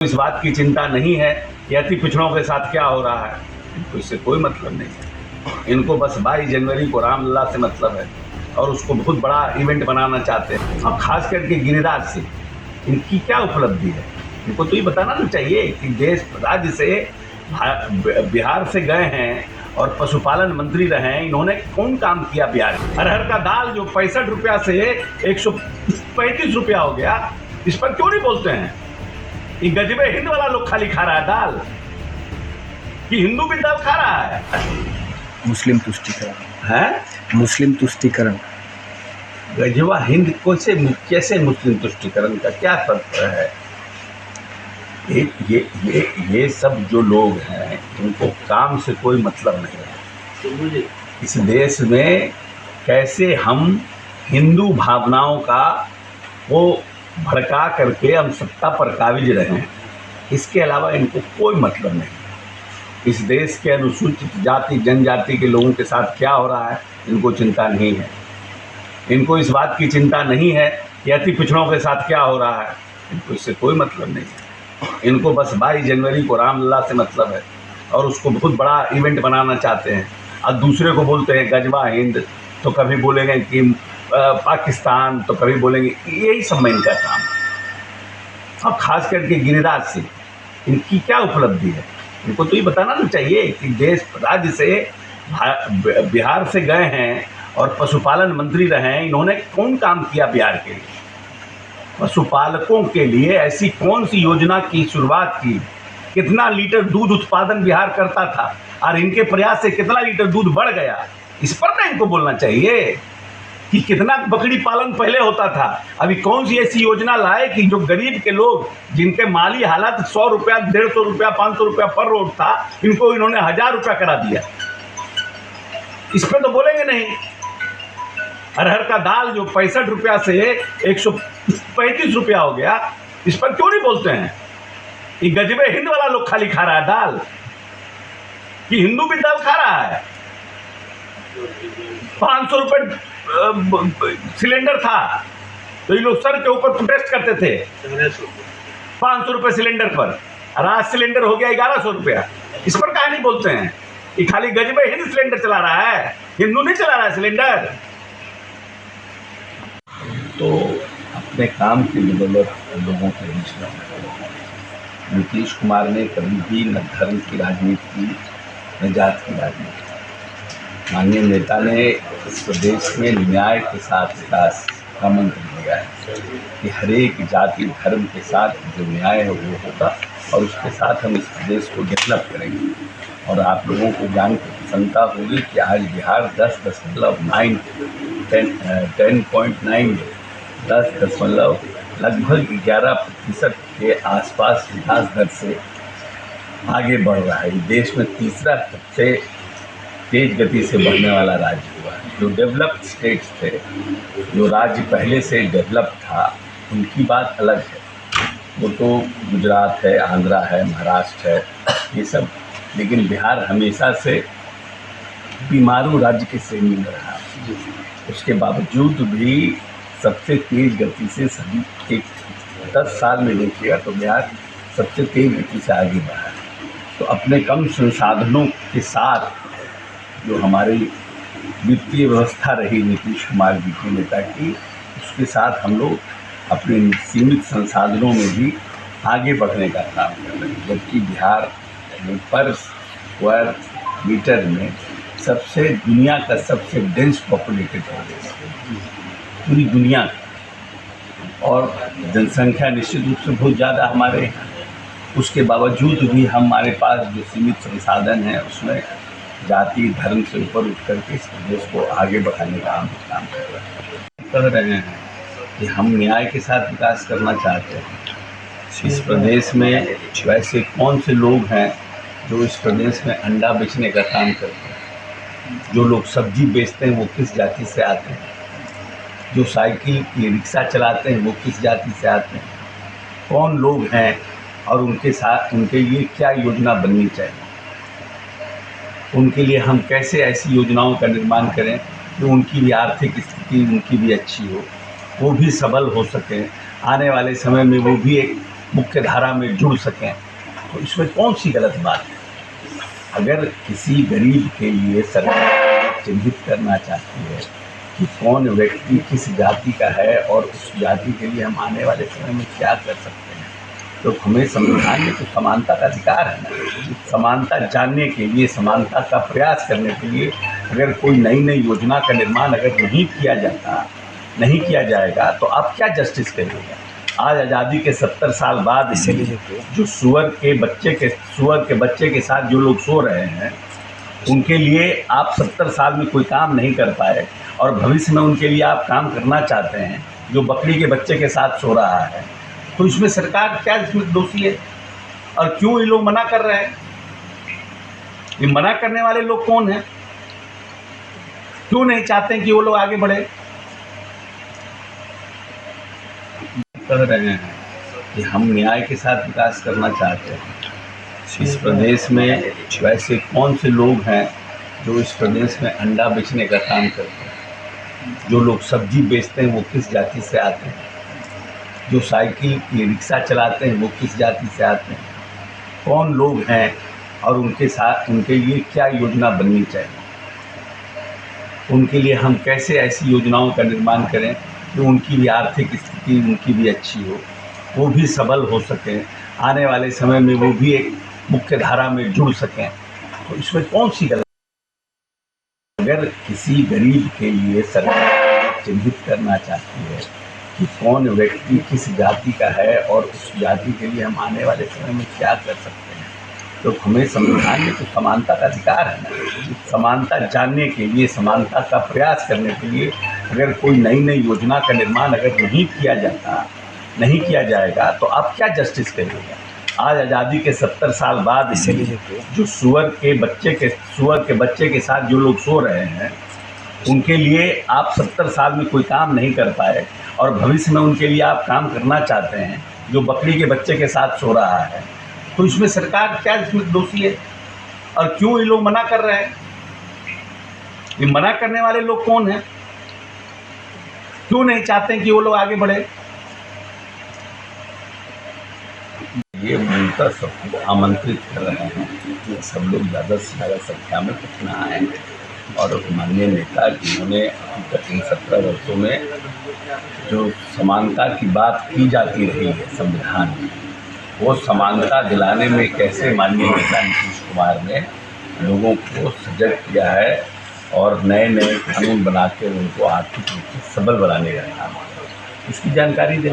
इस बात की चिंता नहीं है कि अति पिछड़ों के साथ क्या हो रहा है। इनको इससे कोई मतलब नहीं है। इनको बस 22 जनवरी को रामलला से मतलब है और उसको बहुत बड़ा इवेंट बनाना चाहते हैं। और खास करके गिरिराज से इनकी क्या उपलब्धि है, इनको तो ये बताना तो चाहिए कि देश राज्य से बिहार से गए हैं और पशुपालन मंत्री रहे हैं। इन्होंने कौन काम किया बिहार में? अरहर का दाल जो 65 रुपया से 135 रुपया हो गया, इस पर क्यों नहीं बोलते हैं? ये गजबे हिंद वाला लोग खाली खा रहा है दाल, कि हिंदू भी दाल खा रहा है। मुस्लिम तुष्टीकरण है, मुस्लिम तुष्टीकरण। गजवा हिंद कैसे मुस्लिम तुष्टीकरण का क्या तत्व है? ये सब जो लोग हैं उनको काम से कोई मतलब नहीं है। इस देश में कैसे हम हिंदू भावनाओं का वो भड़का करके हम सत्ता पर काबिज रहें, इसके अलावा इनको कोई मतलब नहीं। इस देश के अनुसूचित जाति जनजाति के लोगों के साथ क्या हो रहा है इनको चिंता नहीं है। इनको इस बात की चिंता नहीं है कि अति पिछड़ों के साथ क्या हो रहा है, इनको इससे कोई मतलब नहीं है। इनको बस 22 जनवरी को रामलला से मतलब है और उसको बहुत बड़ा इवेंट बनाना चाहते हैं। और दूसरे को बोलते हैं गजवा हिंद, तो कभी बोलेंगे कि पाकिस्तान, तो कभी बोलेंगे। यही सब में इनका काम है। अब खास करके गिरिराज से इनकी क्या उपलब्धि है, इनको तो ये बताना तो चाहिए कि देश राज्य से बिहार से गए हैं और पशुपालन मंत्री रहे हैं। इन्होंने कौन काम किया बिहार के लिए? पशुपालकों के लिए ऐसी कौन सी योजना की शुरुआत की? कितना लीटर दूध उत्पादन बिहार करता था और इनके प्रयास से कितना लीटर दूध बढ़ गया, इस पर ना इनको बोलना चाहिए कि कितना बकरी पालन पहले होता था। अभी कौन सी ऐसी योजना लाए कि जो गरीब के लोग जिनके माली हालत 100 रुपया 150 रुपया 500 रुपया पर रोज था, इनको इन्होंने 1000 रुपया करा दिया। इस पर तो बोलेंगे नहीं। अरहर का दाल जो 65 रुपया से 135 रुपया हो गया, इस पर क्यों नहीं बोलते हैं? ये गजबे हिंद वाला लोग खाली खा रहा है दाल, कि हिंदू भी दाल खा रहा है। 500 रुपये सिलेंडर था तो ये लोग सर के ऊपर प्रोटेस्ट करते थे 500 रुपये सिलेंडर पर, और आज सिलेंडर हो गया 1100 रुपया। इस पर काहे नहीं बोलते हैं? ये खाली गजबे हिंद सिलेंडर चला रहा है, हिंदू नहीं चला रहा है सिलेंडर। तो अपने काम की बदौलत लोगों के बीच में नीतीश कुमार ने कभी भी न धर्म की राजनीति की न जात की राजनीति। माननीय नेता ने इस प्रदेश में न्याय के साथ विकास का मंत्र दिया है कि हर एक जाति धर्म के साथ जो न्याय है वो होगा और उसके साथ हम इस प्रदेश को डेवलप करेंगे। और आप लोगों को जान के प्रसन्नता होगी कि आज बिहार 10.9 लगभग 11% के आसपास विकास दर से आगे बढ़ रहा है। देश में तीसरा सबसे तेज गति से बढ़ने वाला राज्य हुआ है। जो डेवलप्ड स्टेट्स थे, जो राज्य पहले से डेवलप था, उनकी बात अलग है। वो तो गुजरात है, आंध्रा है, महाराष्ट्र है, ये सब। लेकिन बिहार हमेशा से बीमारू राज्य के श्रेणी में रहा। उसके बावजूद भी सबसे तेज गति से सभी 10 साल में देखिएगा तो बिहार सबसे तेज गति से आगे बढ़ा है। तो अपने कम संसाधनों के साथ जो हमारी वित्तीय व्यवस्था रही नीतीश कुमार जी के नेता की, उसके साथ हम लोग अपने सीमित संसाधनों में भी आगे बढ़ने का काम कर रहे हैं। जबकि बिहार पर स्क्वायर मीटर में दुनिया का सबसे डेंस पॉपुलेटेड प्रदेश है, पूरी दुनिया का। और जनसंख्या निश्चित रूप से बहुत ज़्यादा हमारे यहाँ। उसके बावजूद भी हमारे पास जो सीमित संसाधन है उसमें जाति धर्म से ऊपर उठ करके इस प्रदेश को आगे बढ़ाने का हम काम कर रहे हैं कि हम न्याय के साथ विकास करना चाहते हैं। इस प्रदेश में वैसे कौन से लोग हैं जो इस प्रदेश में अंडा बेचने का काम करते हैं? जो लोग सब्जी बेचते हैं वो किस जाति से आते हैं? जो साइकिल की रिक्शा चलाते हैं वो किस जाति से आते हैं? कौन लोग हैं और उनके लिए क्या योजना बननी चाहिए? उनके लिए हम कैसे ऐसी योजनाओं का निर्माण करें कि उनकी भी आर्थिक स्थिति उनकी भी अच्छी हो, वो भी सबल हो सकें, आने वाले समय में वो भी एक मुख्य धारा में जुड़ सकें, तो इसमें कौन सी गलत बात है? अगर किसी गरीब के लिए सरकार चिन्हित करना चाहती है कि कौन व्यक्ति किस जाति का है और उस जाति के लिए हम आने वाले समय में क्या कर सकते हैं, तो हमें संविधान में तो समानता का अधिकार है ना। समानता जानने के लिए, समानता का प्रयास करने के लिए अगर कोई नई नई योजना का निर्माण अगर नहीं किया जाता, नहीं किया जाएगा, तो आप क्या जस्टिस करिएगा? आज आज़ादी के 70 साल बाद जो सुअर के बच्चे के साथ जो लोग सो रहे हैं, उनके लिए आप 70 साल में कोई काम नहीं कर पाए और भविष्य में उनके लिए आप काम करना चाहते हैं, जो बकरी के बच्चे के साथ सो रहा है, तो इसमें सरकार क्या इसमें दोषी है? और क्यों ये लोग मना कर रहे हैं? ये मना करने वाले लोग कौन हैं? क्यों नहीं चाहते हैं कि वो लोग आगे बढ़े? कह रहे हैं कि हम न्याय के साथ विकास करना चाहते हैं। इस प्रदेश में वैसे कौन से लोग हैं जो इस प्रदेश में अंडा बेचने का काम करते हैं? जो लोग सब्जी बेचते हैं वो किस जाति से आते हैं? जो साइकिल की रिक्शा चलाते हैं वो किस जाति से आते हैं? कौन लोग हैं और उनके साथ उनके लिए क्या योजना बननी चाहिए? उनके लिए हम कैसे ऐसी योजनाओं का निर्माण करें कि उनकी भी आर्थिक स्थिति उनकी भी अच्छी हो, वो भी सबल हो सकें, आने वाले समय में वो भी एक मुख्य धारा में जुड़ सकें, तो इसमें कौन सी गलत? अगर किसी गरीब के लिए सरकार चिन्हित करना चाहती है कि कौन व्यक्ति किस जाति का है और उस जाति के लिए हम आने वाले समय में क्या कर सकते हैं, तो हमें संविधान में तो समानता का अधिकार है ना। समानता जानने के लिए, समानता का प्रयास करने के लिए अगर कोई नई नई योजना का निर्माण अगर नहीं किया जाता, नहीं किया जाएगा, तो आप क्या जस्टिस करिएगा? आज आज़ादी के 70 साल बाद जो सुअर के बच्चे के साथ जो लोग सो रहे हैं, उनके लिए आप 70 साल में कोई काम नहीं कर पाए और भविष्य में उनके लिए आप काम करना चाहते हैं, जो बकरी के बच्चे के साथ सो रहा है, तो इसमें सरकार क्या इसमें दोषी है? और क्यों ये लोग मना कर रहे हैं? ये मना करने वाले लोग कौन हैं? क्यों नहीं चाहते हैं कि वो लोग आगे बढ़े? ये मूलतः सबको आमंत्रित कर रहे हैं कि सब लोग ज़्यादा से ज़्यादा संख्या में कितना आए और माननीय नेता जिन्होंने अभी तक इन 17 वर्षों में जो समानता की बात की जाती रही है संविधान में, वो समानता दिलाने में कैसे माननीय नेता नीतीश कुमार ने लोगों को सजग किया है और नए नए कानून बना के उनको आर्थिक रूप से सबल बनाने का काम, उसकी जानकारी देना।